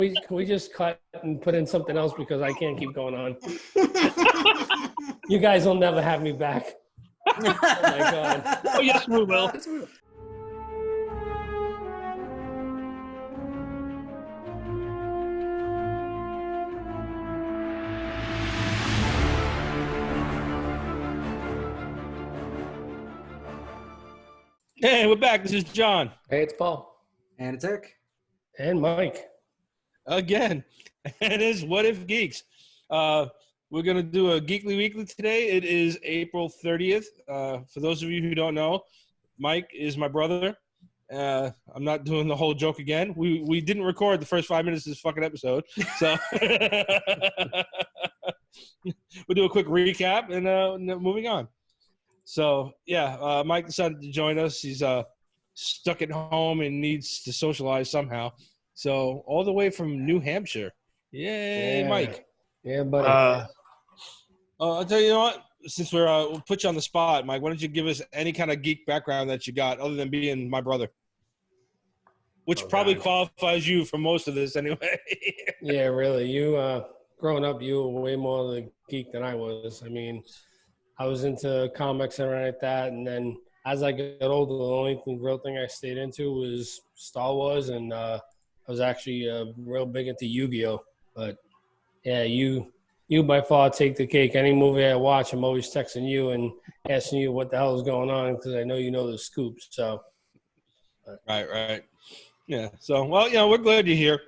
we just cut and put in something else because I can't keep going on. You guys will never have me back. Oh my God. Oh yes, we will. Hey, we're back. This is John. Hey, it's Paul. And it's Eric. And Mike. Again. And it's What If Geeks. We're going to do a Geekly Weekly today. It is April 30th. For those of you who don't know, Mike is my brother. I'm not doing the whole joke again. We didn't record the first 5 minutes of this fucking episode. So we'll do a quick recap and moving on. So, yeah, Mike decided to join us. He's stuck at home and needs to socialize somehow. So, all the way from New Hampshire. Yay, yeah. Mike. Yeah, buddy. I'll tell you what, since we'll put you on the spot, Mike, why don't you give us any kind of geek background that you got other than being my brother? Which probably qualifies you for most of this anyway. Yeah, really. You, growing up, you were way more of a geek than I was. I mean, I was into comics and everything like that, and then as I got older, the only real thing I stayed into was Star Wars, and I was actually real big into Yu-Gi-Oh! But yeah, you by far take the cake. Any movie I watch, I'm always texting you and asking you what the hell is going on because I know you know the scoops. So, right, yeah. So, well, you know, we're glad you're here.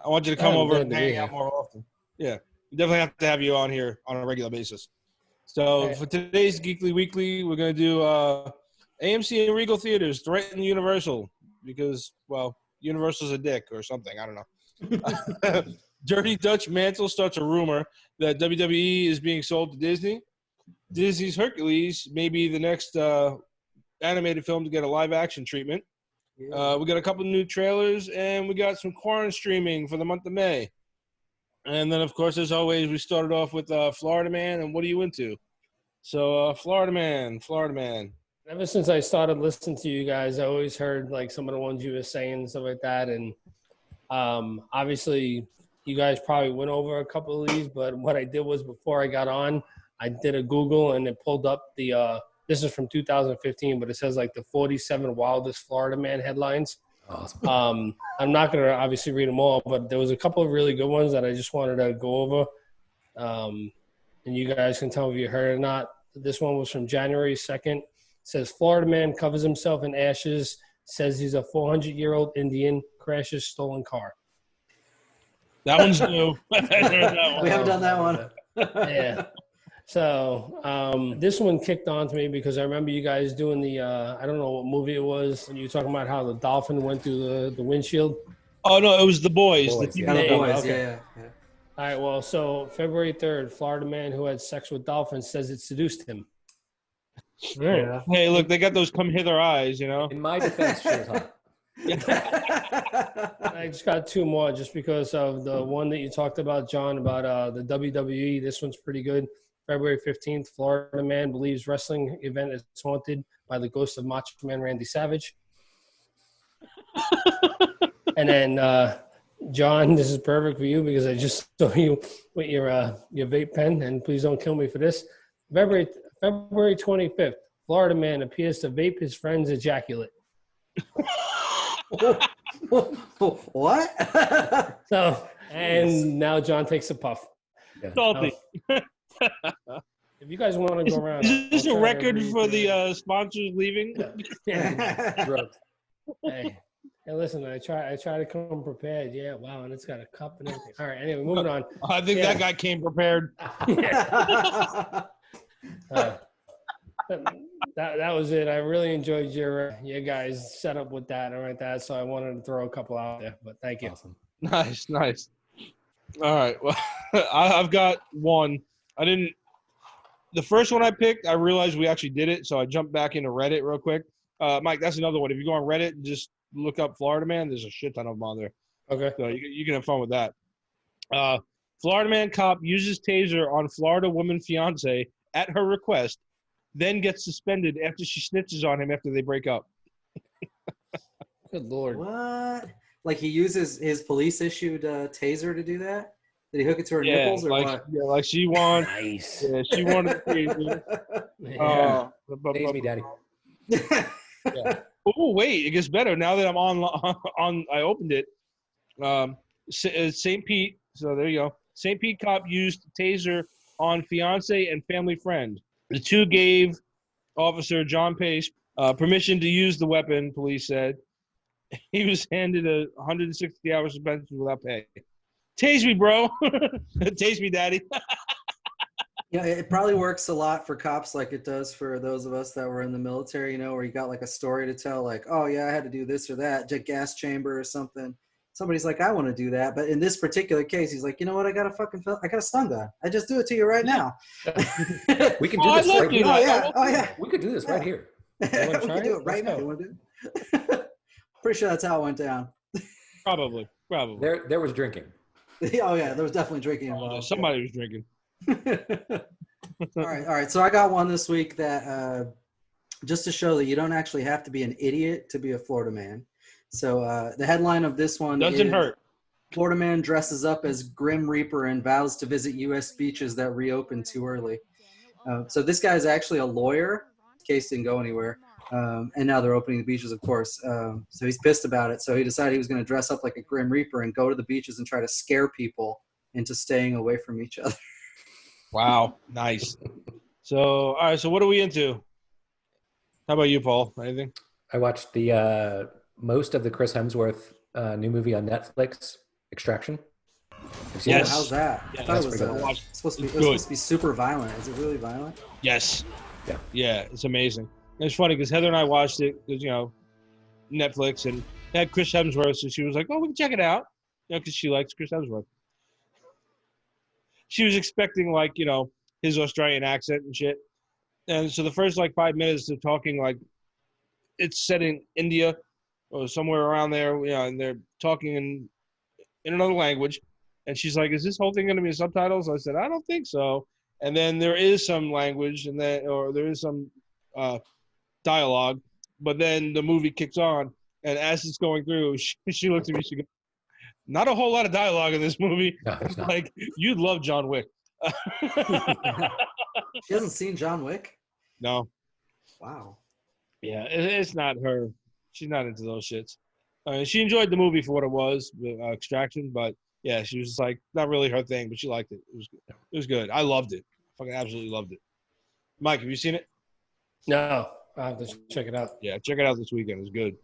I want you to come over and hang out more often. Yeah, we definitely have to have you on here on a regular basis. So for today's Geekly Weekly, we're going to do AMC and Regal Theaters threaten Universal because, well, Universal's a dick or something. I don't know. Dirty Dutch Mantle starts a rumor that WWE is being sold to Disney. Disney's Hercules may be the next animated film to get a live-action treatment. Yeah. We got a couple new trailers, and we got some Quaranstreaming for the month of May. And then, of course, as always, we started off with Florida Man and What Are You Into? So, Florida Man. Ever since I started listening to you guys, I always heard, like, some of the ones you were saying and stuff like that. And obviously, you guys probably went over a couple of these. But what I did was before I got on, I did a Google, and it pulled up the this is from 2015, but it says, like, the 47 wildest Florida Man headlines. Awesome. I'm not going to obviously read them all, but there was a couple of really good ones that I just wanted to go over. And you guys can tell me if you heard it or not. This one was from January 2nd. It says, Florida man covers himself in ashes, says he's a 400-year-old Indian, crashes stolen car. That one's new. We haven't done that one. Yeah. So this one kicked on to me because I remember you guys doing the, I don't know what movie it was, and you were talking about how the dolphin went through the windshield. Oh, no, it was The Boys. Boys, the Boys, okay. Yeah. All right, well, so February 3rd, Florida man who had sex with dolphins says it seduced him. Yeah. Hey, look, they got those come hither eyes, you know. In my defense, sure, huh? I just got two more just because of the one that you talked about, John, about the WWE. This one's pretty good. February 15th, Florida man believes wrestling event is haunted by the ghost of Macho Man Randy Savage. And then, John, this is perfect for you because I just saw you with your vape pen, and please don't kill me for this. February 25th, Florida man appears to vape his friend's ejaculate. What? So, and now John takes a puff. Yeah. Salty. If you guys want to go around, is this a record for the sponsors leaving? Yeah. Hey, listen, I try to come prepared. Yeah, wow, and it's got a cup and everything. All right, anyway, moving on. I think that guy came prepared. That was it. I really enjoyed your guys' setup with that and like that, so I wanted to throw a couple out there. But thank you. Awesome. Nice. All right. Well, I've got one. The first one I picked, I realized we actually did it, so I jumped back into Reddit real quick. Mike, that's another one. If you go on Reddit and just look up Florida Man, there's a shit ton of them on there. Okay. So you can have fun with that. Florida Man cop uses taser on Florida woman fiance at her request, then gets suspended after she snitches on him after they break up. Good Lord. What? Like he uses his police-issued taser to do that? Did he hook it to her nipples or what? Yeah, like she wants. Nice. Yeah, she wanted the taser. Yeah. Tase me, daddy. Yeah. Oh wait, it gets better now that I'm on. I opened it. St. Pete. So there you go. St. Pete cop used taser on fiance and family friend. The two gave Officer John Pace permission to use the weapon. Police said he was handed a 160-hour suspension without pay. Tase me, bro. Tase me, daddy. Yeah, it probably works a lot for cops like it does for those of us that were in the military, where you got like a story to tell, like, oh yeah, I had to do this or that, gas chamber or something. Somebody's like, I want to do that. But in this particular case, he's like, you know what? I got a stun gun. I just do it to you right now. We can do this right here. Oh yeah. We could do this right here. We can do it right now. You want to do it? Pretty sure that's how it went down. Probably. There was drinking. Oh yeah, there was definitely drinking involved. Somebody was drinking. All right. So I got one this week that just to show that you don't actually have to be an idiot to be a Florida man. So the headline of this one doesn't is, hurt. Florida man dresses up as Grim Reaper and vows to visit U.S. beaches that reopened too early. So this guy is actually a lawyer. Case didn't go anywhere. And now they're opening the beaches, of course. So he's pissed about it. So he decided he was going to dress up like a Grim Reaper and go to the beaches and try to scare people into staying away from each other. Wow. Nice. So, all right. So what are we into? How about you, Paul? Anything? I watched the most of the Chris Hemsworth new movie on Netflix, Extraction. Yes. How's that? Yeah, I thought it was supposed to be super violent. Is it really violent? Yes. Yeah. Yeah, it's amazing. It's funny because Heather and I watched it because, Netflix, and it had Chris Hemsworth, so she was like, oh, we can check it out, because she likes Chris Hemsworth. She was expecting, his Australian accent and shit. And so the first, 5 minutes of talking, it's set in India or somewhere around there, and they're talking in another language. And she's like, is this whole thing going to be subtitles? I said, I don't think so. And then there is some language, or there is some dialogue, but then the movie kicks on, and as it's going through, she looks at me, she goes, not a whole lot of dialogue in this movie. No, it's not. You'd love John Wick. She hasn't seen John Wick? No. Wow. Yeah, it's not her. She's not into those shits. She enjoyed the movie for what it was, Extraction, but yeah, she was just not really her thing, but she liked it. It was good. I loved it. I fucking absolutely loved it. Mike, have you seen it? No, I have to check it out. Yeah, check it out this weekend. It's good.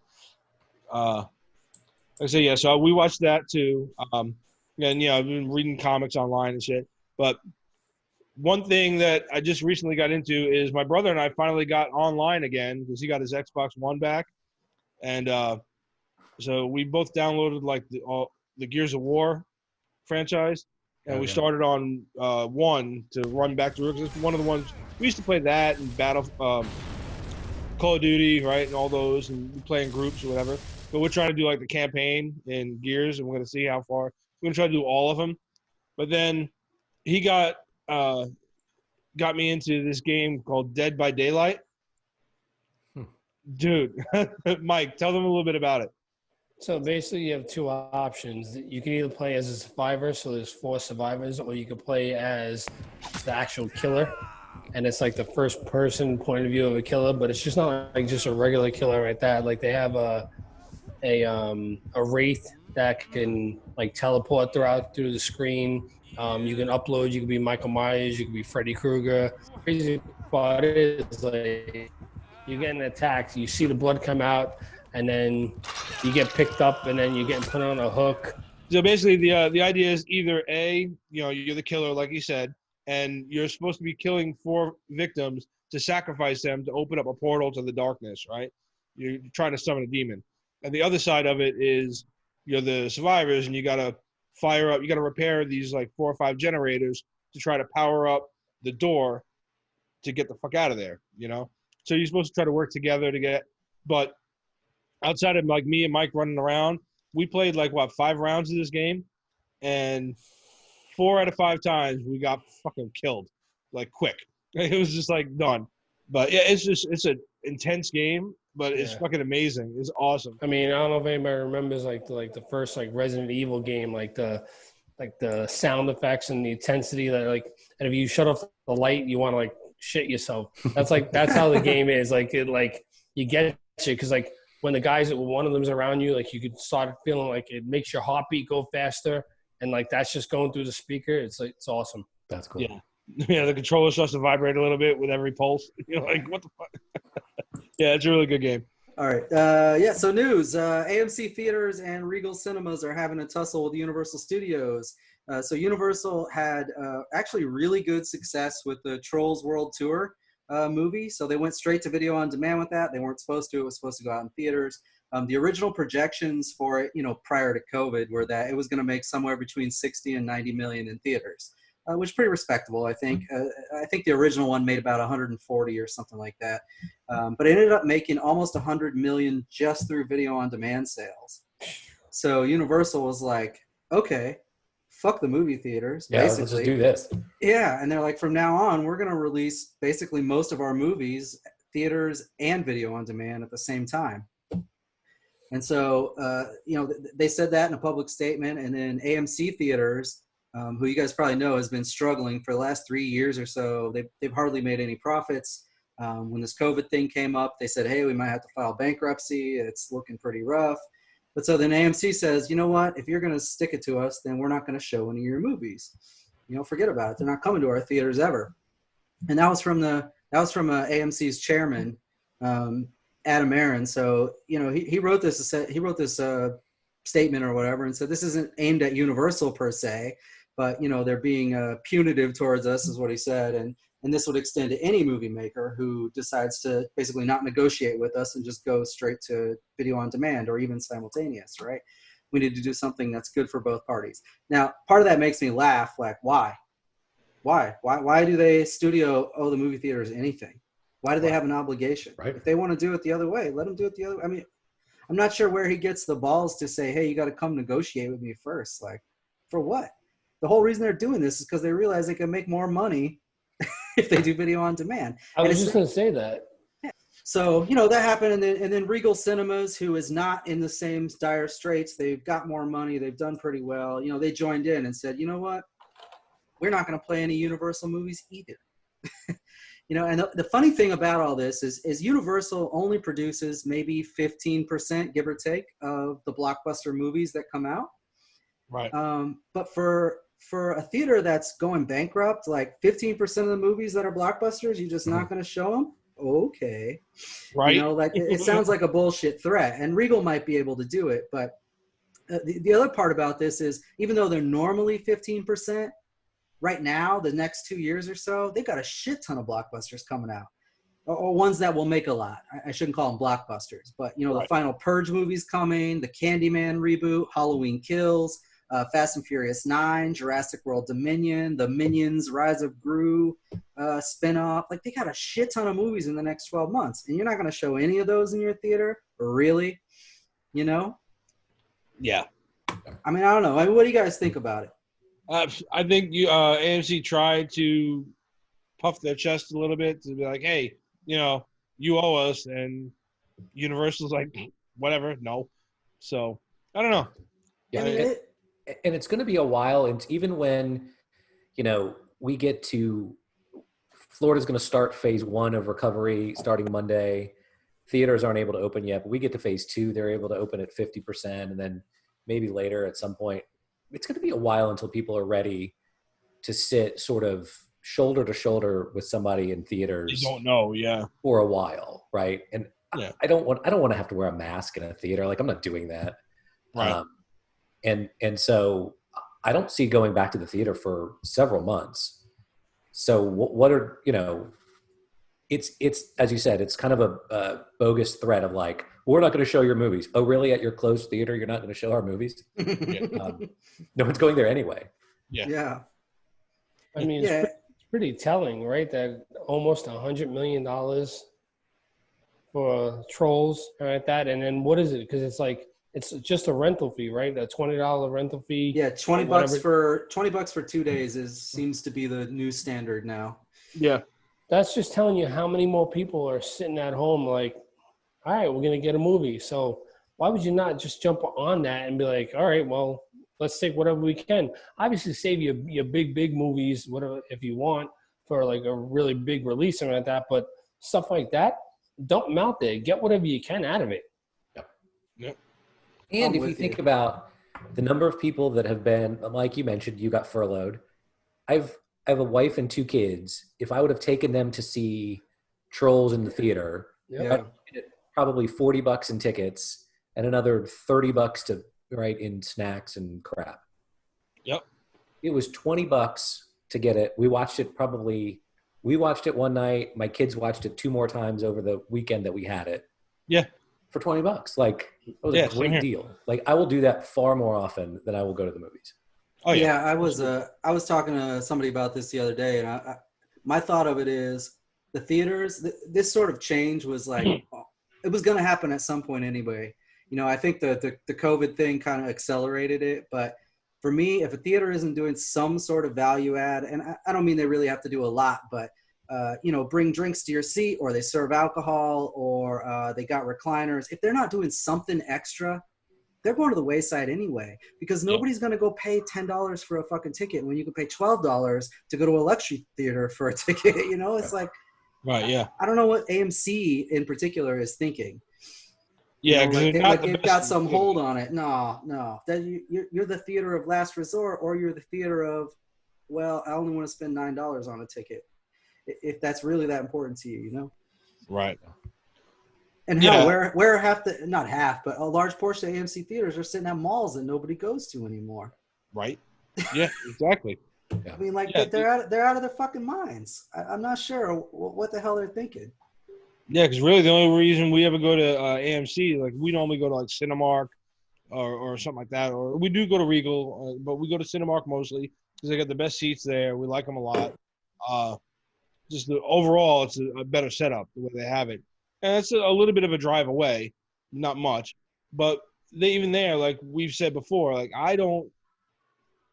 So we watched that too. And I've been reading comics online and shit. But one thing that I just recently got into is my brother and I finally got online again because he got his Xbox One back, and so we both downloaded the Gears of War franchise, and we started on 1 to run back through because it's one of the ones we used to play that and Call of Duty, right, and all those, and we play in groups or whatever. But we're trying to do the campaign in Gears, and we're going to see how far. We're going to try to do all of them. But then he got me into this game called Dead by Daylight. Dude, Mike, tell them a little bit about it. So basically you have two options. You can either play as a survivor, so there's 4 survivors, or you can play as the actual killer. And it's the first person point of view of a killer, but it's just not just a regular killer like that. They have a wraith that can teleport through the screen. You can upload, you can be Michael Myers, you can be Freddy Krueger. The crazy part is you're getting attacked, you see the blood come out, and then you get picked up, and then you're getting put on a hook. So basically the idea is either A, you're the killer, like you said, and you're supposed to be killing 4 victims to sacrifice them to open up a portal to the darkness, right? You're trying to summon a demon. And the other side of it is you're the survivors, and you got to fire up, you got to repair these 4 or 5 generators to try to power up the door to get the fuck out of there, So you're supposed to try to work together but outside of me and Mike running around, we played 5 rounds of this game, and 4 out of 5 times we got fucking killed, quick. It was just done. But yeah, it's an intense game, but it's fucking amazing. It's awesome. I mean, I don't know if anybody remembers like the first like Resident Evil game, like the sound effects and the intensity that like, and if you shut off the light, you want to like shit yourself. That's how the game is. Like you get you because like when the guys one of them's around you, like you could start feeling like it makes your heartbeat go faster, and like that's just going through the speaker. It's like it's awesome. That's cool. Yeah. The controller starts to vibrate a little bit with every pulse. You're like, what the fuck? Yeah, it's a really good game. All right. So news. AMC Theaters and Regal Cinemas are having a tussle with Universal Studios. So Universal had actually really good success with the Trolls World Tour movie. So they went straight to video on demand with that. They weren't supposed to. It was supposed to go out in theaters. The original projections for it, prior to COVID, were that it was going to make somewhere between 60 and 90 million in theaters, which is pretty respectable, I think. I think the original one made about 140 or something like that. But it ended up making almost 100 million just through video on demand sales. So Universal was like, okay, fuck the movie theaters. Yeah, basically. let's just do this. Yeah, and they're like, from now on, we're going to release basically most of our movies, theaters and video on demand at the same time. And so, they said that in a public statement, and then AMC Theaters, who you guys probably know has been struggling for the last 3 years or so. They've hardly made any profits. When this COVID thing came up, they said, hey, we might have to file bankruptcy. It's looking pretty rough. But so then AMC says, you know what? If you're going to stick it to us, then we're not going to show any of your movies. Forget about it. They're not coming to our theaters ever. And that was from AMC's chairman, Adam Aaron. So, he wrote this statement or whatever and said, this isn't aimed at Universal per se, but, they're being punitive towards us is what he said. And this would extend to any movie maker who decides to basically not negotiate with us and just go straight to video on demand or even simultaneous, right? We need to do something that's good for both parties. Now, part of that makes me laugh. Like, why? Why do they studio owe the movie theaters anything? Why do they have an obligation? Right. If they want to do it the other way, let them do it the other way. I mean, I'm not sure where he gets the balls to say, hey, you got to come negotiate with me first. Like, for what? The whole reason they're doing this is because they realize they can make more money if they do video on demand. I was just going to say that. Yeah. So, that happened. And then Regal Cinemas, who is not in the same dire straits, they've got more money. They've done pretty well. They joined in and said, you know what? We're not going to play any Universal movies either. And the funny thing about all this is Universal only produces maybe 15%, give or take, of the blockbuster movies that come out. Right. But for a theater that's going bankrupt, like 15% of the movies that are blockbusters, you're just not going to show them? Okay. Right. It sounds like a bullshit threat. And Regal might be able to do it. But the other part about this is, even though they're normally 15%, right now, the next 2 years or so, they've got a shit ton of blockbusters coming out. Or ones that will make a lot. I shouldn't call them blockbusters. But, the final Purge movie's coming, the Candyman reboot, Halloween Kills, Fast and Furious 9, Jurassic World Dominion, the Minions Rise of Gru spinoff. Like, they got a shit ton of movies in the next 12 months. And you're not going to show any of those in your theater? Really? Yeah. I mean, I don't know. I mean, what do you guys think about it? I think AMC tried to puff their chest a little bit to be like, hey, you owe us. And Universal's like, whatever, no. So, I don't know. Yeah, and it's going to be a while. And even when, we get to Florida's going to start phase 1 of recovery starting Monday. Theaters aren't able to open yet, but we get to phase 2. They're able to open at 50%. And then maybe later at some point, it's going to be a while until people are ready to sit sort of shoulder to shoulder with somebody in theaters. You don't know, yeah. For a while, right? And yeah. I don't want to have to wear a mask in a theater. Like, I'm not doing that. Right. And so I don't see going back to the theater for several months. So what are, it's as you said, it's kind of a bogus threat of like, we're not going to show your movies. Oh, really? At your closed theater, you're not going to show our movies? No one's going there anyway. Yeah. I mean, it's pretty telling, right? That almost $100 million for Trolls and like that. And then what is it? Because it's just a rental fee, right? A $20 rental fee. Yeah, $20 for 2 days seems to be the new standard now. Yeah. That's just telling you how many more people are sitting at home like, all right, we're going to get a movie. So why would you not just jump on that and be like, all right, well, let's take whatever we can. Obviously, save your big movies, whatever, if you want, for like a really big release and like that. But stuff like that, dump them out there. Get whatever you can out of it. Yep. And if you think about the number of people that have been, like you mentioned, you got furloughed. I have a wife and 2 kids. If I would have taken them to see Trolls in the theater, probably $40 in tickets and another $30 to in snacks and crap. Yep. It was $20 to get it. We watched it one night. My kids watched it 2 more times over the weekend that we had it. Yeah. For $20. Like, it was a great deal. Like, I will do that far more often than I will go to the movies. Oh yeah. I was talking to somebody about this the other day, and my thought of it is the theaters, this sort of change was like, it was going to happen at some point anyway. I think the COVID thing kind of accelerated it. But for me, if a theater isn't doing some sort of value add, and I don't mean they really have to do a lot, but, bring drinks to your seat, or they serve alcohol, or they got recliners. If they're not doing something extra, they're going to the wayside anyway, because nobody's going to go pay $10 for a fucking ticket when you can pay $12 to go to a luxury theater for a ticket. It's like, right. Yeah. I don't know what AMC in particular is thinking. Yeah, because they've got some hold on it. No. That you're the theater of last resort, or you're the theater of, well, I only want to spend $9 on a ticket, if that's really that important to you, Right. And where not half, but a large portion of AMC theaters are sitting at malls that nobody goes to anymore. Right. Yeah, exactly. I mean, they're out of their fucking minds. I'm not sure what the hell they're thinking. Yeah, because really the only reason we ever go to AMC, like we normally go to like Cinemark or something like that, or we do go to Regal, but we go to Cinemark mostly because they got the best seats there. We like them a lot. Just overall, it's a better setup the way they have it, and it's a little bit of a drive away, not much, but even there, like we've said before, like I don't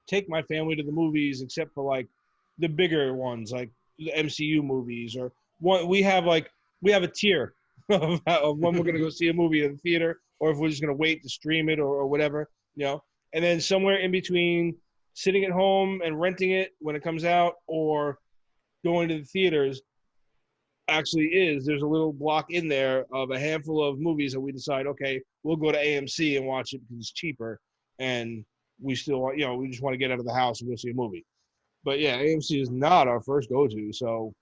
take my family to the movies except for like the bigger ones, like the MCU movies, or one we have a tier of when we're going to go see a movie in the theater, or if we're just going to wait to stream it or whatever, and then somewhere in between sitting at home and renting it when it comes out or going to the theaters there's a little block in there of a handful of movies that we decide, okay, we'll go to AMC and watch it because it's cheaper, and we still want, we just want to get out of the house and go see a movie. But yeah, AMC is not our first go-to, so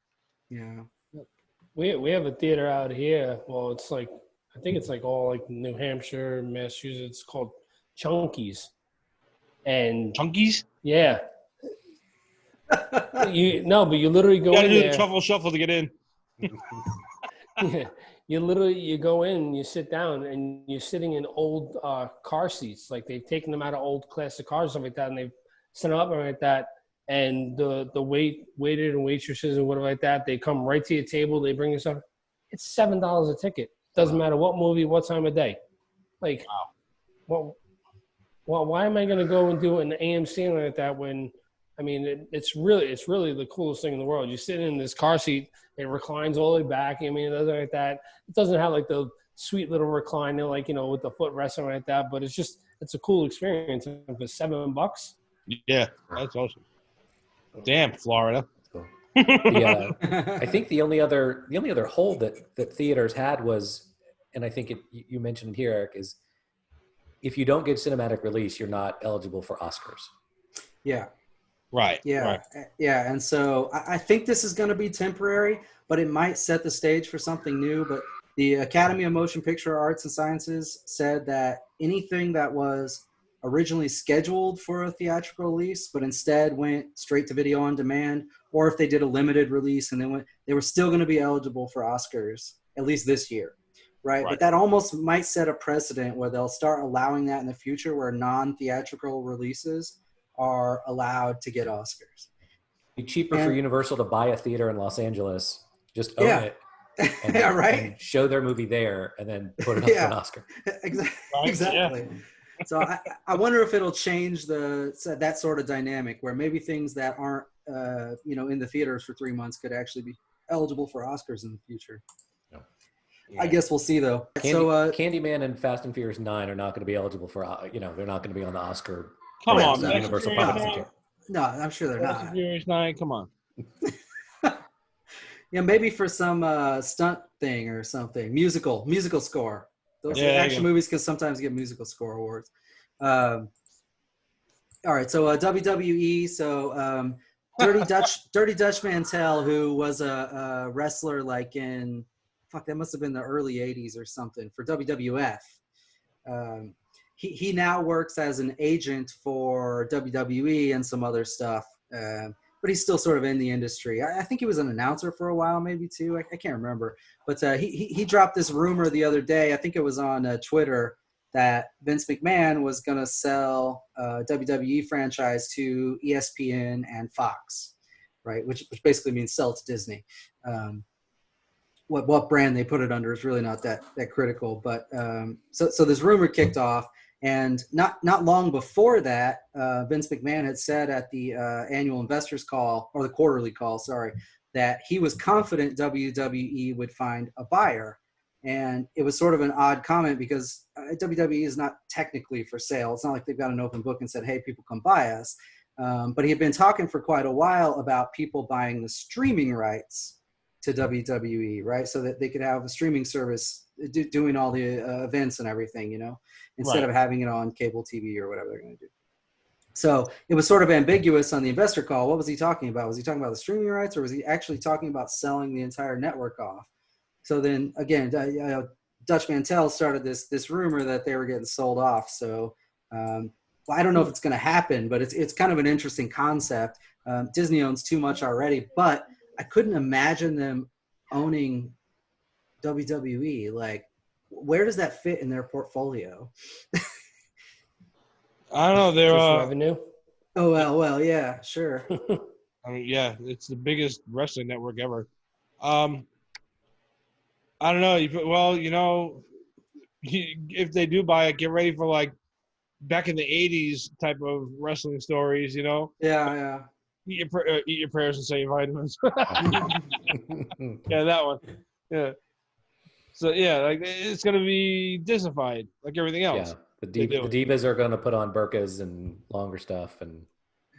yeah. We have a theater out here. Well, it's like, I think it's like all like New Hampshire, Massachusetts, called Chunkies. And Chunkies? Yeah. But you literally go in there. You gotta do the truffle shuffle to get in. Yeah. You go in, you sit down, and you're sitting in old car seats. Like they've taken them out of old classic cars, something like that, and they've set them up and like that. And the waiter and waitresses and whatever like that, they come right to your table. They bring you stuff. It's $7 a ticket. Doesn't matter what movie, what time of day. Like, well, why am I going to go and do an AMC like that when, I mean, it's really the coolest thing in the world. You sit in this car seat, it reclines all the way back. I mean, it doesn't like that. It doesn't have like the sweet little recliner, like, with the footrest and like that. But it's a cool experience for $7. Yeah, that's awesome. Damn, Florida. I think the only other hold that theaters had was, and I think you mentioned here, Eric, is if you don't get cinematic release, you're not eligible for Oscars. Yeah. Right. Yeah. Right. Yeah. And so I think this is going to be temporary, but it might set the stage for something new. But the Academy of Motion Picture Arts and Sciences said that anything that was originally scheduled for a theatrical release, but instead went straight to video on demand, or if they did a limited release and they were still going to be eligible for Oscars, at least this year. Right. But that almost might set a precedent where they'll start allowing that in the future, where non-theatrical releases are allowed to get Oscars. It'd be cheaper for Universal to buy a theater in Los Angeles, just own it, and, and show their movie there, and then put it up for an Oscar. Exactly. Yeah. So I wonder if it'll change that sort of dynamic, where maybe things that aren't in the theaters for 3 months could actually be eligible for Oscars in the future. I guess we'll see though. Candyman and Fast and Furious 9 are not going to be eligible for, they're not going to be on the Oscar. Come on, Universal Public. No, I'm sure they're Fast not. and Furious 9, come on. Yeah, maybe for some stunt thing or something. Musical score. Those action movies can sometimes get musical score awards. All right, so WWE. So Dirty Dutch Mantel, who was a wrestler like in that must have been the early '80s or something for WWF. He now works as an agent for WWE and some other stuff. But he's still sort of in the industry. I think he was an announcer for a while, maybe too. I can't remember. But he dropped this rumor the other day. I think it was on Twitter that Vince McMahon was going to sell a WWE franchise to ESPN and Fox, right? Which basically means sell it to Disney. What brand they put it under is really not that critical. But so this rumor kicked off. And not long before that, Vince McMahon had said at the annual investors call, or the quarterly call, that he was confident WWE would find a buyer. And it was sort of an odd comment because WWE is not technically for sale. It's not like they've got an open book and said, hey, people come buy us. But he had been talking for quite a while about people buying the streaming rights to WWE, right? So that they could have a streaming service doing all the events and everything, instead of having it on cable TV or whatever they're going to do. So it was sort of ambiguous on the investor call. What was he talking about? Was he talking about the streaming rights, or was he actually talking about selling the entire network off? So then again, Dutch Mantel started this rumor that they were getting sold off. So I don't know if it's going to happen, but it's kind of an interesting concept. Disney owns too much already, but I couldn't imagine them owning WWE. Like, where does that fit in their portfolio? I don't know. They're revenue. Oh well, yeah, sure. I mean, yeah, it's the biggest wrestling network ever. I don't know. If they do buy it, get ready for like back in the '80s type of wrestling stories. Yeah. Eat your prayers and say your vitamins. Yeah, that one. Yeah. So yeah, like it's gonna be Disneyfied, like everything else. Yeah, the divas are gonna put on burqas and longer stuff, and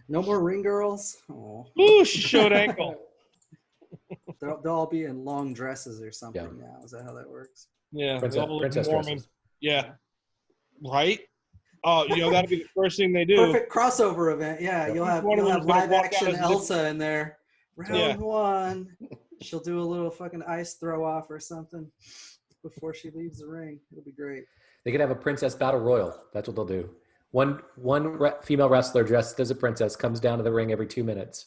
no more ring girls. Oh. Ooh, she showed ankle. They'll all be in long dresses or something now. Is that how that works? Yeah, princess dresses. Yeah, right. Oh, that'll be the first thing they do. Perfect crossover event. Yeah, you'll have live action Elsa in there. Round one. She'll do a little fucking ice throw off or something before she leaves the ring. It'll be great. They could have a princess battle royal. That's what they'll do. One female wrestler dressed as a princess comes down to the ring every 2 minutes,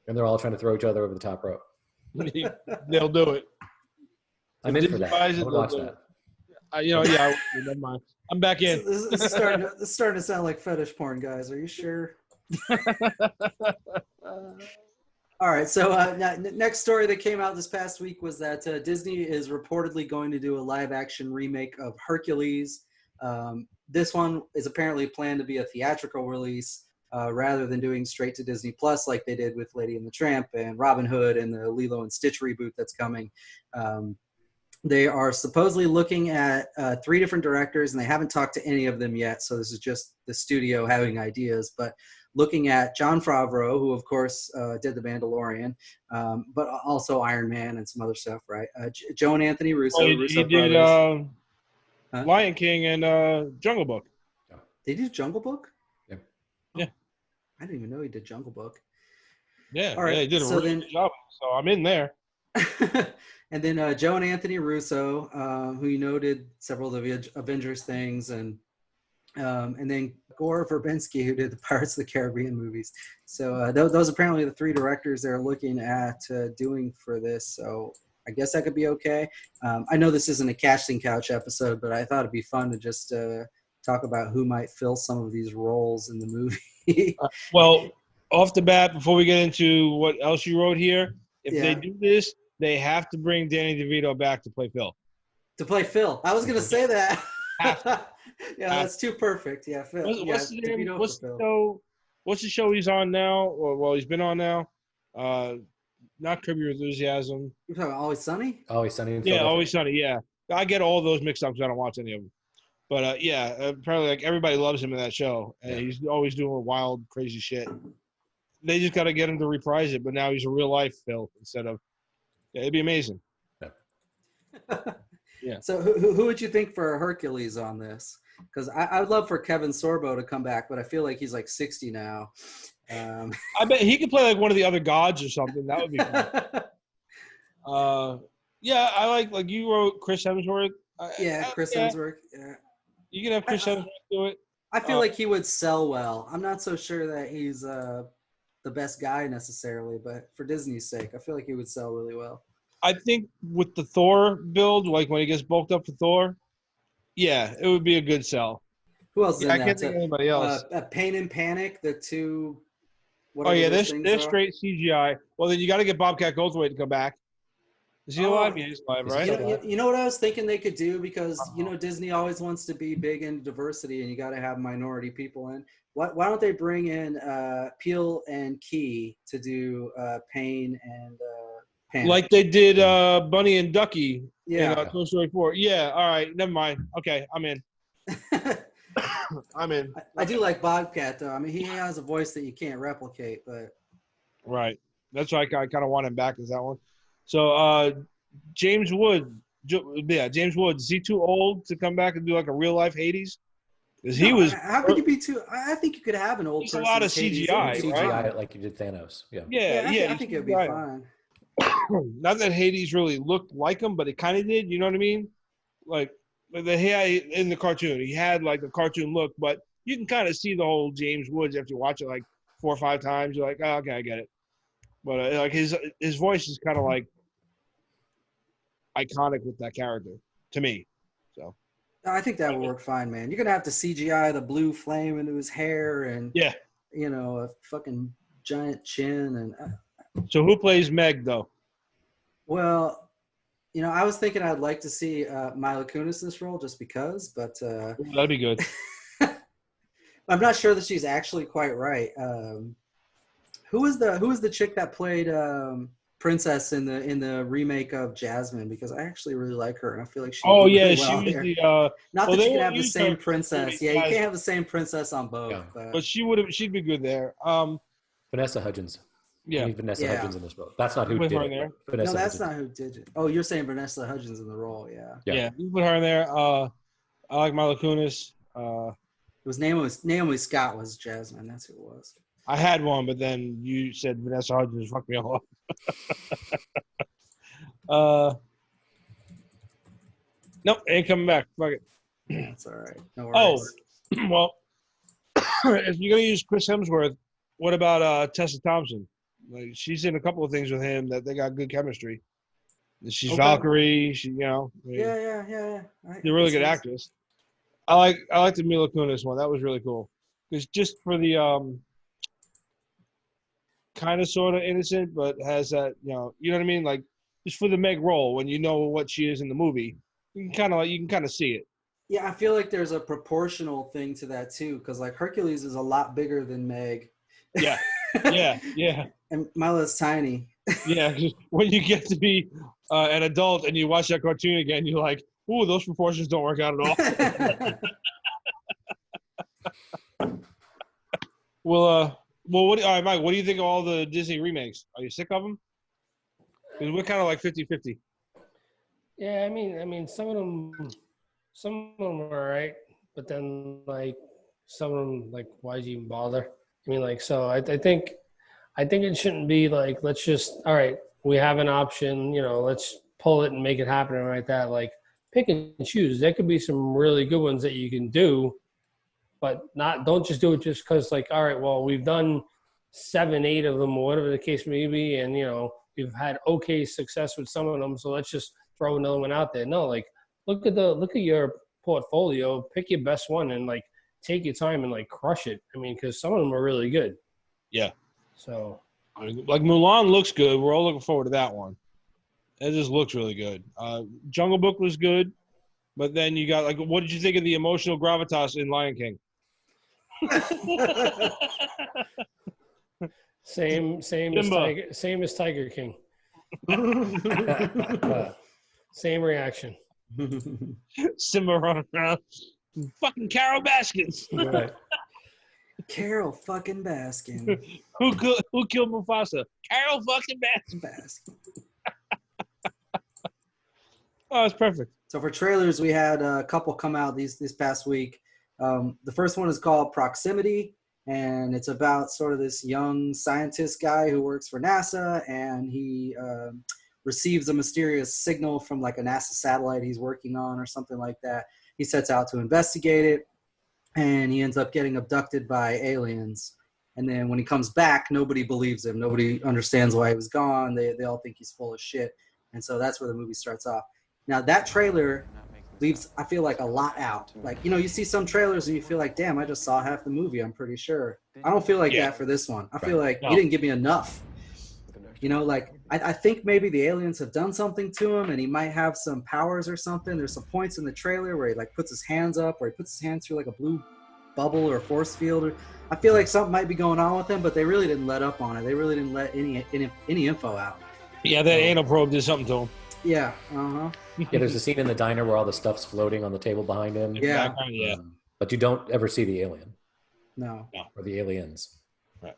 and they're all trying to throw each other over the top rope. They'll do it. I'm in for that. I would watch that. Never mind. I'm back in. This is starting to sound like fetish porn, guys. Are you sure? All right. So next story that came out this past week was that Disney is reportedly going to do a live-action remake of Hercules. This one is apparently planned to be a theatrical release rather than doing straight to Disney Plus like they did with Lady and the Tramp and Robin Hood and the Lilo and Stitch reboot that's coming. They are supposedly looking at 3 different directors, and they haven't talked to any of them yet. So this is just the studio having ideas. But looking at Jon Favreau, who of course did The Mandalorian, but also Iron Man and some other stuff, right? Joe and Anthony Russo. He did Lion King and Jungle Book. They did Jungle Book? Yeah. I didn't even know he did Jungle Book. Yeah, all right. Yeah, he did a really good job. So I'm in there. And then Joe and Anthony Russo, who did several of the Avengers things, and then Gore Verbinski, who did the Pirates of the Caribbean movies. So those apparently the 3 directors they're looking at doing for this. So I guess that could be okay. I know this isn't a casting couch episode, but I thought it'd be fun to just talk about who might fill some of these roles in the movie. Well, off the bat, before we get into what else you wrote here, if they do this, they have to bring Danny DeVito back to play Phil. To play Phil. I was going to say that. Yeah, that's too perfect. Yeah, Phil. What's the show he's on now? Or, well, he's been on now. not Curb Your Enthusiasm. You're talking Always Sunny? Always Sunny in Yeah, Philadelphia. Always Sunny. Yeah, I get all those mixed up because I don't watch any of them. But yeah, apparently like everybody loves him in that show, and he's always doing wild, crazy shit. They just got to get him to reprise it, but now he's a real life Phil instead of. Yeah, it'd be amazing. Yeah. So who would you think for Hercules on this? Because I would love for Kevin Sorbo to come back, but I feel like he's like 60 now. I bet he could play like one of the other gods or something. That would be fun. Yeah, I like you wrote Chris Hemsworth. Chris Hemsworth. Yeah. You can have Chris Hemsworth do it. I feel like he would sell well. I'm not so sure that he's the best guy necessarily, but for Disney's sake, I feel like he would sell really well. I think with the Thor build, like when he gets bulked up for Thor, yeah, it would be a good sell. Who else is in I that? can't think of anybody else. Pain and Panic, the two. They're straight CGI. Well, then you got to get Bobcat Goldthwait to come back. Is he alive? Yeah, he's alive, right? You know what I was thinking they could do, because Disney always wants to be big in diversity, and you got to have minority people in. Why don't they bring in Peel and Key to do Pain and Panic? Like they did Bunny and Ducky in Toy Story 4. Yeah, all right, never mind. Okay, I'm in. I'm in. I do like Bobcat, though. I mean, he has a voice that you can't replicate, but. Right. That's why I kind of want him back as that one. So James Wood. James Wood. Is he too old to come back and do like a real life Hades? Because How could you be too? I think you could have an old person. There's a lot of CGI, right? CGI like you did Thanos. Yeah. I think it'd be fine. Not that Hades really looked like him, but it kind of did. You know what I mean? Like in the cartoon, he had like a cartoon look, but you can kind of see the whole James Woods after you watch it like 4 or 5 times. You're like, oh, okay, I get it. But like his voice is kind of like iconic with that character to me. So I think that would work fine, man. You're gonna have to CGI the blue flame into his hair and a fucking giant chin and. So who plays Meg though? Well, I was thinking I'd like to see Mila Kunis in this role just because, but that'd be good. I'm not sure that she's actually quite right. Who was the chick that played Princess in the remake of Jasmine? Because I actually really like her, and I feel like she. Oh yeah, she was the. Not that you can have the same princess. Yeah, you can't have the same princess on both. Yeah. But she'd be good there. Vanessa Hudgens. Yeah, Vanessa Hudgens in this role. That's not who did it. No, that's Hudgens. Not who did it. Oh, you're saying Vanessa Hudgens in the role? Yeah. You put her in there. I like Mila Kunis. It was Naomi Scott was Jasmine. That's who it was. I had one, but then you said Vanessa Hudgens fucked me off. Nope, ain't coming back. Fuck it. That's all right. No worries. Oh, well, if you're gonna use Chris Hemsworth, what about Tessa Thompson? Like she's in a couple of things with him that they got good chemistry. She's Valkyrie. She, Yeah. They're a really good actress. I like the Mila Kunis one. That was really cool. Because just for the kind of sort of innocent, but has that you know what I mean? Like just for the Meg role, when you know what she is in the movie, you can kind of see it. Yeah, I feel like there's a proportional thing to that too, because like Hercules is a lot bigger than Meg. Yeah. Yeah. And Mila's tiny. Yeah, when you get to be an adult and you watch that cartoon again, you're like, ooh, those proportions don't work out at all. Well, all right, Mike, what do you think of all the Disney remakes? Are you sick of them? Because we're kind of like 50-50. Yeah, I mean, some of them are all right, but then like some of them, like, why'd you even bother? I mean, like, so I think it shouldn't be like, let's just, all right, we have an option, let's pull it and make it happen and like that. Like, pick and choose. There could be some really good ones that you can do, but don't just do it just because, like, all right, well, we've done 7, 8 of them or whatever the case may be, and, we've had okay success with some of them, so let's just throw another one out there. No, like, look at your portfolio, pick your best one, and, like, take your time and, like, crush it. I mean, because some of them are really good. Yeah. So. Like, Mulan looks good. We're all looking forward to that one. It just looks really good. Jungle Book was good, but then you got, like, what did you think of the emotional gravitas in Lion King? Same as Tiger King. Same reaction. Simba running around. Fucking Carol Baskins. Right. Carol fucking Baskin. Who killed Mufasa? Carol fucking Baskin. Oh, it's perfect. So for trailers, we had a couple come out this past week. The first one is called Proximity, and it's about sort of this young scientist guy who works for NASA, and he receives a mysterious signal from like a NASA satellite he's working on or something like that. He sets out to investigate it, and he ends up getting abducted by aliens. And then when he comes back, nobody believes him. Nobody understands why he was gone. They all think he's full of shit. And so that's where the movie starts off. Now, that trailer leaves, I feel like, a lot out. Like, you know, you see some trailers and you feel like, damn, I just saw half the movie, I'm pretty sure. I don't feel like that for this one. I feel like you didn't give me enough. You know, like, I think maybe the aliens have done something to him and he might have some powers or something. There's some points in the trailer where he, like, puts his hands up, or he puts his hands through, like, a blue bubble or force field. I feel like something might be going on with him, but they really didn't let up on it. They really didn't let any info out. Yeah, that anal probe did something to him. Yeah, uh-huh. Yeah, there's a scene in the diner where all the stuff's floating on the table behind him. Yeah. But you don't ever see the alien. No. Or the aliens. Right.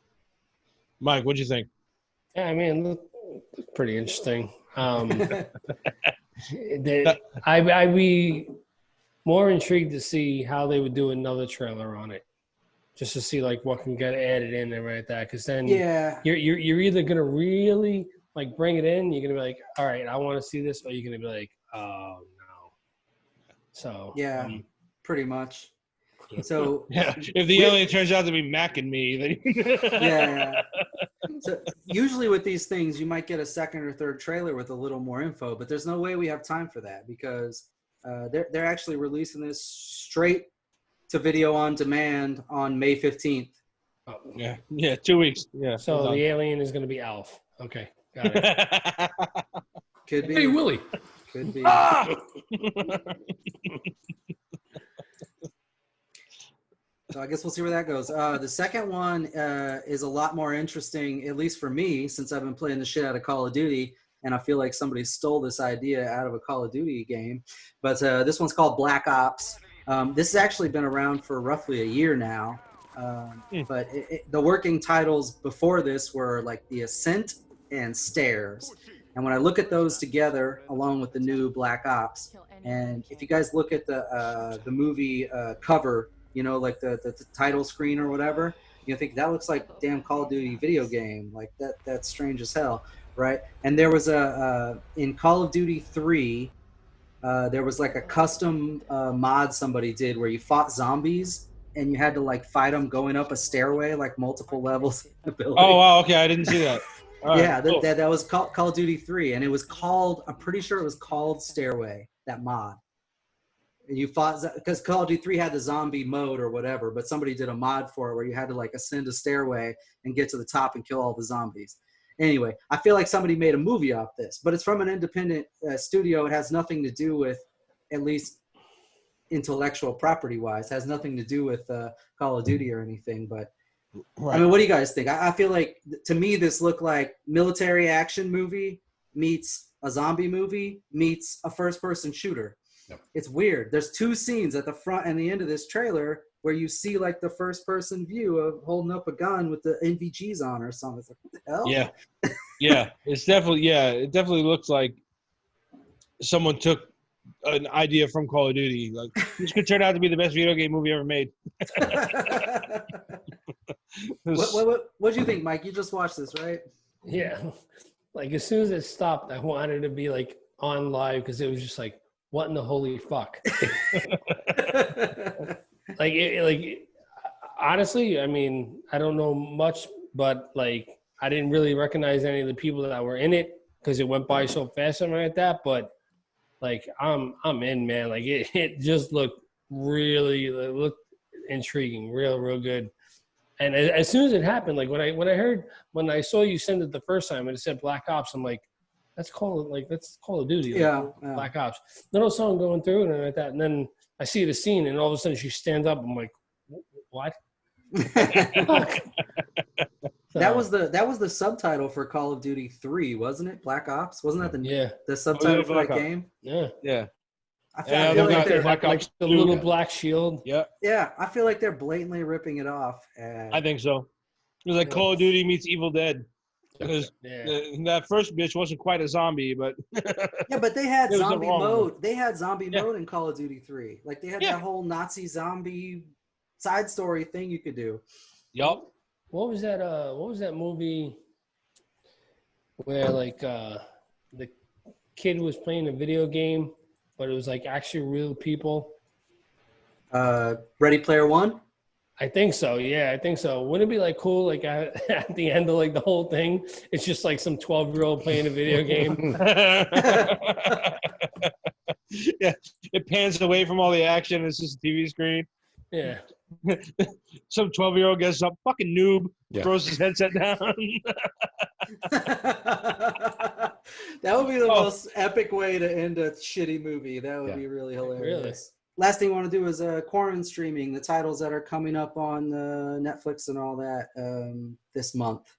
Mike, what'd you think? Yeah, I mean, it looked pretty interesting. I'd be more intrigued to see how they would do another trailer on it, just to see like what can get added in and right that. Because then you're either gonna really like bring it in, you're gonna be like, all right, I want to see this, or you're gonna be like, oh no. So pretty much. So if the alien turns out to be Mac and me, then So usually with these things, you might get a second or third trailer with a little more info, but there's no way we have time for that because they're actually releasing this straight to video on demand on May 15th. Oh. Yeah, 2 weeks. Yeah. So the alien is gonna be Alf. Okay. Got it. Could be. Hey, Willie. Could be. So I guess we'll see where that goes. The second one is a lot more interesting, at least for me, since I've been playing the shit out of Call of Duty, and I feel like somebody stole this idea out of a Call of Duty game. But this one's called Black Ops. This has actually been around for roughly a year now. But the working titles before this were like The Ascent and Stairs. And when I look at those together, along with the new Black Ops, and if you guys look at the movie cover, you know, like the title screen or whatever, you think that looks like a damn Call of Duty video game. Like that's strange as hell, right? And there was in Call of Duty 3, there was like a custom mod somebody did where you fought zombies and you had to like fight them going up a stairway, like multiple levels. Oh wow, okay, I didn't see that. Yeah, cool. that was Call of Duty 3, and it was called, I'm pretty sure it was called Stairway, that mod. And you fought, because Call of Duty 3 had the zombie mode or whatever, but somebody did a mod for it where you had to like ascend a stairway and get to the top and kill all the zombies. Anyway, I feel like somebody made a movie off this, but it's from an independent studio. It has nothing to do with, at least intellectual property wise, has nothing to do with Call of Duty or anything, but right. I mean, what do you guys think? I feel like, to me, this looked like military action movie meets a zombie movie meets a first-person shooter. Yep. It's weird. There's two scenes at the front and the end of this trailer where you see like the first-person view of holding up a gun with the NVGs on or something. It's like, what the hell? Yeah. It's definitely, it definitely looks like someone took an idea from Call of Duty. Like, this could turn out to be the best video game movie ever made. What do you think, Mike? You just watched this, right? Yeah. Like, as soon as it stopped, I wanted to be like on live because it was just like, what in the holy fuck? Honestly, I mean, I don't know much, but like, I didn't really recognize any of the people that were in it because it went by so fast and like that. But like, I'm in, man. Like, it just looked looked intriguing, real good. And as soon as it happened, like when I saw you send it the first time and it said Black Ops, I'm like, that's Call of Duty. Yeah. Black Ops. Then I saw him going through and like that, and then I see the scene, and all of a sudden she stands up. I'm like, what? That was the subtitle for Call of Duty 3, wasn't it? Black Ops, wasn't that the subtitle for that game? Yeah. I feel like they had like the little black shield. Yeah, I feel like they're blatantly ripping it off. I think so. It was like Call of Duty meets Evil Dead. Because that first bitch wasn't quite a zombie, but but they had zombie mode. They had zombie mode in Call of Duty 3. Like they had that whole Nazi zombie side story thing you could do. Yup. What was that movie where like the kid was playing a video game, but it was like actually real people? Ready Player One? I think so. Yeah, I think so. Wouldn't it be like cool? Like at the end of like the whole thing, it's just like some 12-year-old playing a video game. Yeah, it pans away from all the action. It's just a TV screen. Yeah. Some 12-year-old gets up, fucking noob, throws his headset down. That would be the most epic way to end a shitty movie. That would be really hilarious. Really? Last thing I want to do is Quaranstreaming, the titles that are coming up on Netflix and all that this month.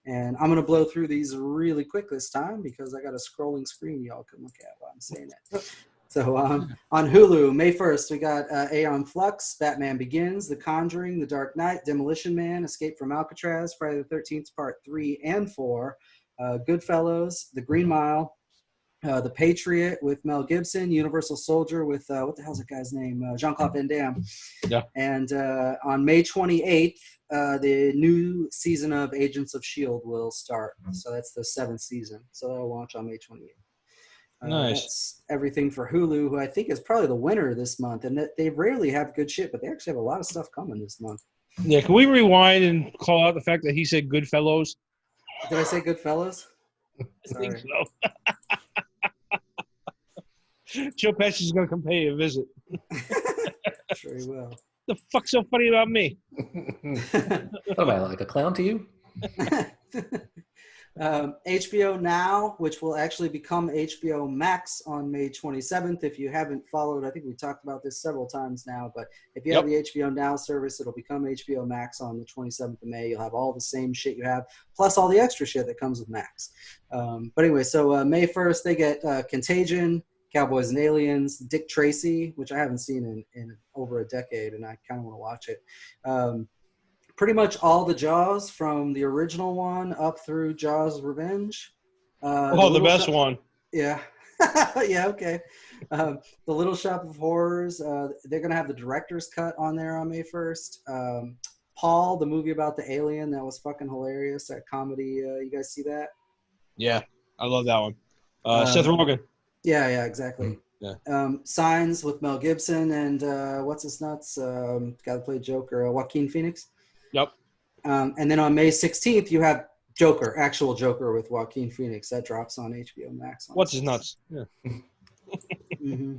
And I'm going to blow through these really quick this time because I got a scrolling screen y'all can look at while I'm saying it. So on Hulu, May 1st, we got Aeon Flux, Batman Begins, The Conjuring, The Dark Knight, Demolition Man, Escape from Alcatraz, Friday the 13th, Part 3 and 4, Goodfellas, The Green Mile, The Patriot with Mel Gibson, Universal Soldier with, what the hell's that guy's name? Jean-Claude Van Damme. Yeah. And on May 28th, the new season of Agents of S.H.I.E.L.D. will start. So that's the 7th season. So that'll launch on May 28th. Nice. That's everything for Hulu, who I think is probably the winner this month. And they rarely have good shit, but they actually have a lot of stuff coming this month. Yeah, can we rewind and call out the fact that he said Goodfellas? Did I say Goodfellas? I think so. Joe Pesci's going to come pay you a visit. Sure he will. The fuck's so funny about me? What am I, like a clown to you? HBO Now, which will actually become HBO Max on May 27th. If you haven't followed, I think we talked about this several times now, but if you have the HBO Now service, it'll become HBO Max on the 27th of May. You'll have all the same shit you have, plus all the extra shit that comes with Max. But anyway, so May 1st, they get Contagion, Cowboys and Aliens, Dick Tracy, which I haven't seen in over a decade, and I kind of want to watch it. Pretty much all the Jaws from the original one up through Jaws Revenge. The best one. Yeah. Yeah, okay. The Little Shop of Horrors. They're going to have the director's cut on there on May 1st. Paul, the movie about the alien, that was fucking hilarious. That comedy. You guys see that? Yeah, I love that one. Seth Rogen. Yeah, exactly. Yeah. Signs with Mel Gibson and what's his nuts? Guy that played Joker, Joaquin Phoenix. Yep. And then on May 16th, you have Joker, actual Joker with Joaquin Phoenix. That drops on HBO Max. What's his nuts? Yeah. Mm-hmm.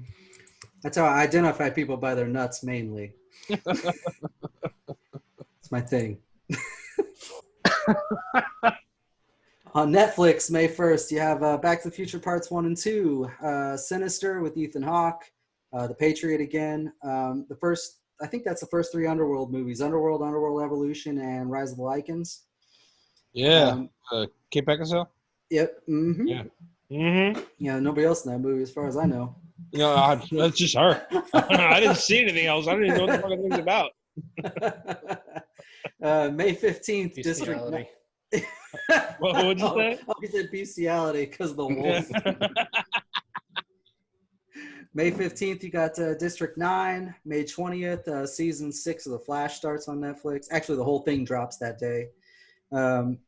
That's how I identify people by their nuts mainly. It's my thing. On Netflix, May 1st, you have Back to the Future Parts 1 and 2, Sinister with Ethan Hawke, The Patriot again. I think that's the first 3 Underworld movies, Underworld, Underworld Evolution, and Rise of the Lycans. Yeah. Kate Beckinsale? Yep. Mm-hmm. Yeah. Mm-hmm. Yeah, nobody else in that movie as far as I know. No, that's just her. I didn't see anything else. I didn't even know what the fucking thing's about. May 15th, District 9. What would you say? Oh, he said bestiality because of the wolf. May 15th, you got District 9. May 20th, Season 6 of The Flash starts on Netflix. Actually, the whole thing drops that day. And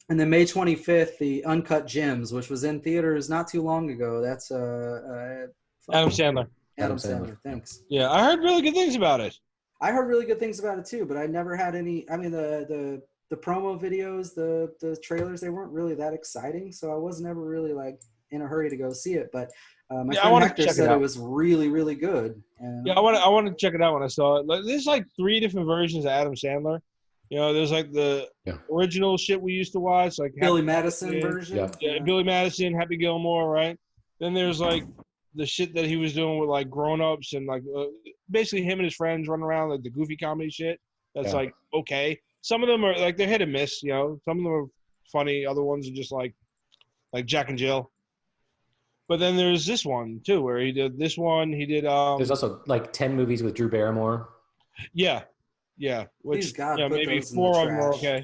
then May 25th, the Uncut Gems, which was in theaters not too long ago. That's Adam Sandler. Adam Sandler, thanks. Yeah, I heard really good things about it. I heard really good things about it too, but I never had any. I mean, the promo videos, the trailers, they weren't really that exciting, so I was never really like in a hurry to go see it. But my friend Hector said it was really, really good. And, I want to check it out when I saw it. Like, there's like 3 different versions of Adam Sandler. You know, there's like the original shit we used to watch, like Billy Madison version. Yeah, Billy Madison, Happy Gilmore, right? Then there's like the shit that he was doing with like grown-ups and like basically him and his friends running around like the goofy comedy shit. That's like okay. some of them are like they're hit and miss. You know, some of them are funny. Other ones are just like Jack and Jill. But then there's this one too, where he did this one. He did. There's also like 10 movies with Drew Barrymore. Yeah. Which Please God, put maybe those in 4 the of them are trash.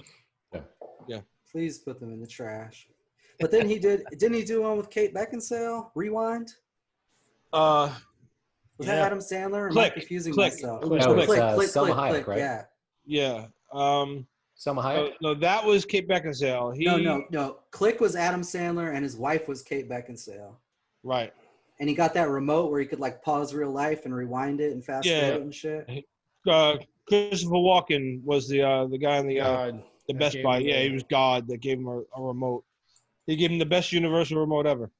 okay. Yeah. Please put them in the trash. But then didn't he do one with Kate Beckinsale? Rewind? Was that Adam Sandler? Or am I confusing myself? Click, Selma Hayek, right? Yeah. Yeah. Selma Hayek? No, that was Kate Beckinsale. No. Click was Adam Sandler and his wife was Kate Beckinsale. Right. And he got that remote where he could like pause real life and rewind it and fast forward and shit. Christopher Walken was the guy in the Best Buy. Yeah, he was God that gave him a remote. He gave him the best universal remote ever.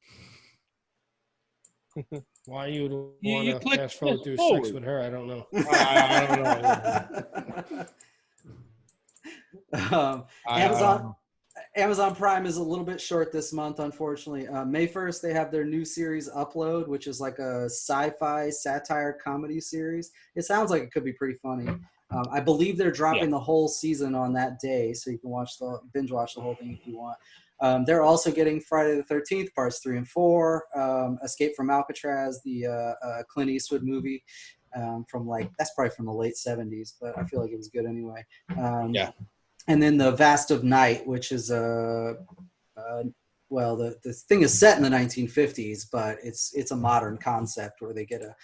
Why you want to fast forward through sex with her? I don't know. I don't know. Amazon Prime is a little bit short this month, unfortunately. May 1st, they have their new series Upload, which is like a sci-fi satire comedy series. It sounds like it could be pretty funny. I believe they're dropping the whole season on that day, so you can binge watch the whole thing if you want. They're also getting Friday the 13th, parts 3 and 4, Escape from Alcatraz, the Clint Eastwood movie that's probably from the late 70s, but I feel like it was good anyway. And then the Vast of Night, which is the thing is set in the 1950s, but it's a modern concept where they get a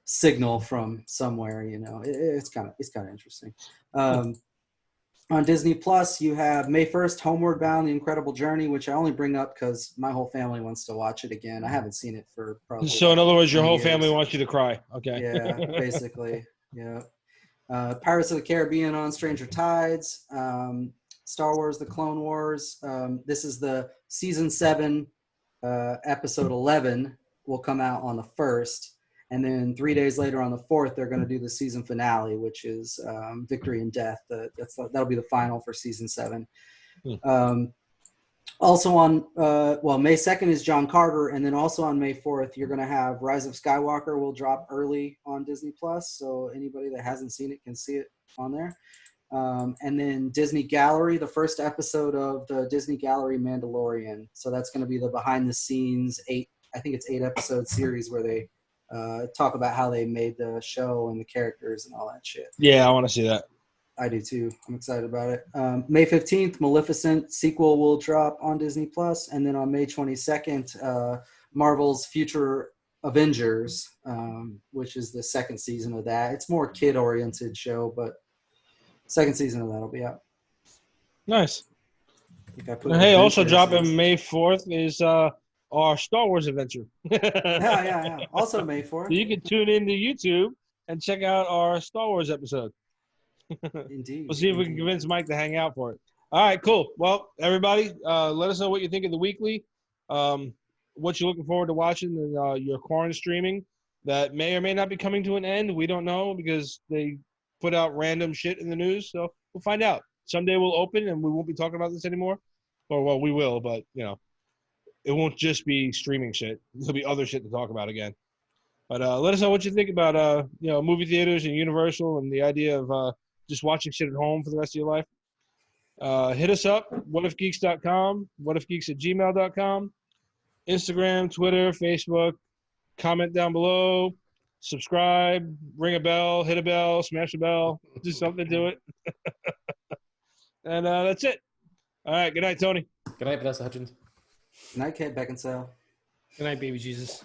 signal from somewhere. You know, it's kind of interesting. On Disney Plus, you have May 1st, Homeward Bound: The Incredible Journey, which I only bring up because my whole family wants to watch it again. I haven't seen it for probably. So in other words, your whole family wants you to cry. Okay. Yeah, basically. Yeah. Pirates of the Caribbean on Stranger Tides, Star Wars: The Clone Wars. This is the season 7, episode 11 will come out on the 1st. And then 3 days later on the 4th, they're going to do the season finale, which is Victory and Death. That'll be the final for season 7. Also on, May 2nd is John Carter. And then also on May 4th, you're going to have Rise of Skywalker will drop early on Disney Plus. So anybody that hasn't seen it can see it on there. And then Disney Gallery, the first episode of the Disney Gallery Mandalorian. So that's going to be the behind the scenes 8 episode series where they talk about how they made the show and the characters and all that shit. Yeah, I want to see that. I do too. I'm excited about it. May 15th, Maleficent sequel will drop on Disney Plus, and then on May 22nd, Marvel's Future Avengers, which is the second season of that. It's more kid-oriented show, but second season of that will be out. Nice. Hey, also dropping May 4th is our Star Wars adventure. Yeah. Also May 4th. So you can tune into YouTube and check out our Star Wars episode. Indeed. We'll see if we can convince Mike to hang out for it. All right, cool. Well, everybody, let us know what you think of the weekly, what you're looking forward to watching in your Quaranstreaming that may or may not be coming to an end. We don't know because they put out random shit in the news. So we'll find out. Someday we'll open and we won't be talking about this anymore. Or, well, we will, but, it won't just be streaming shit. There'll be other shit to talk about again. But let us know what you think about, movie theaters and Universal and the idea of just watching shit at home for the rest of your life. Hit us up, whatifgeeks.com, whatifgeeks@gmail.com, Instagram, Twitter, Facebook. Comment down below, subscribe, ring a bell, hit a bell, smash a bell, do something to it. And that's it. All right, good night, Tony. Good night, Vanessa Hutchins. Good night, Kate Beckinsale. Good night, baby Jesus.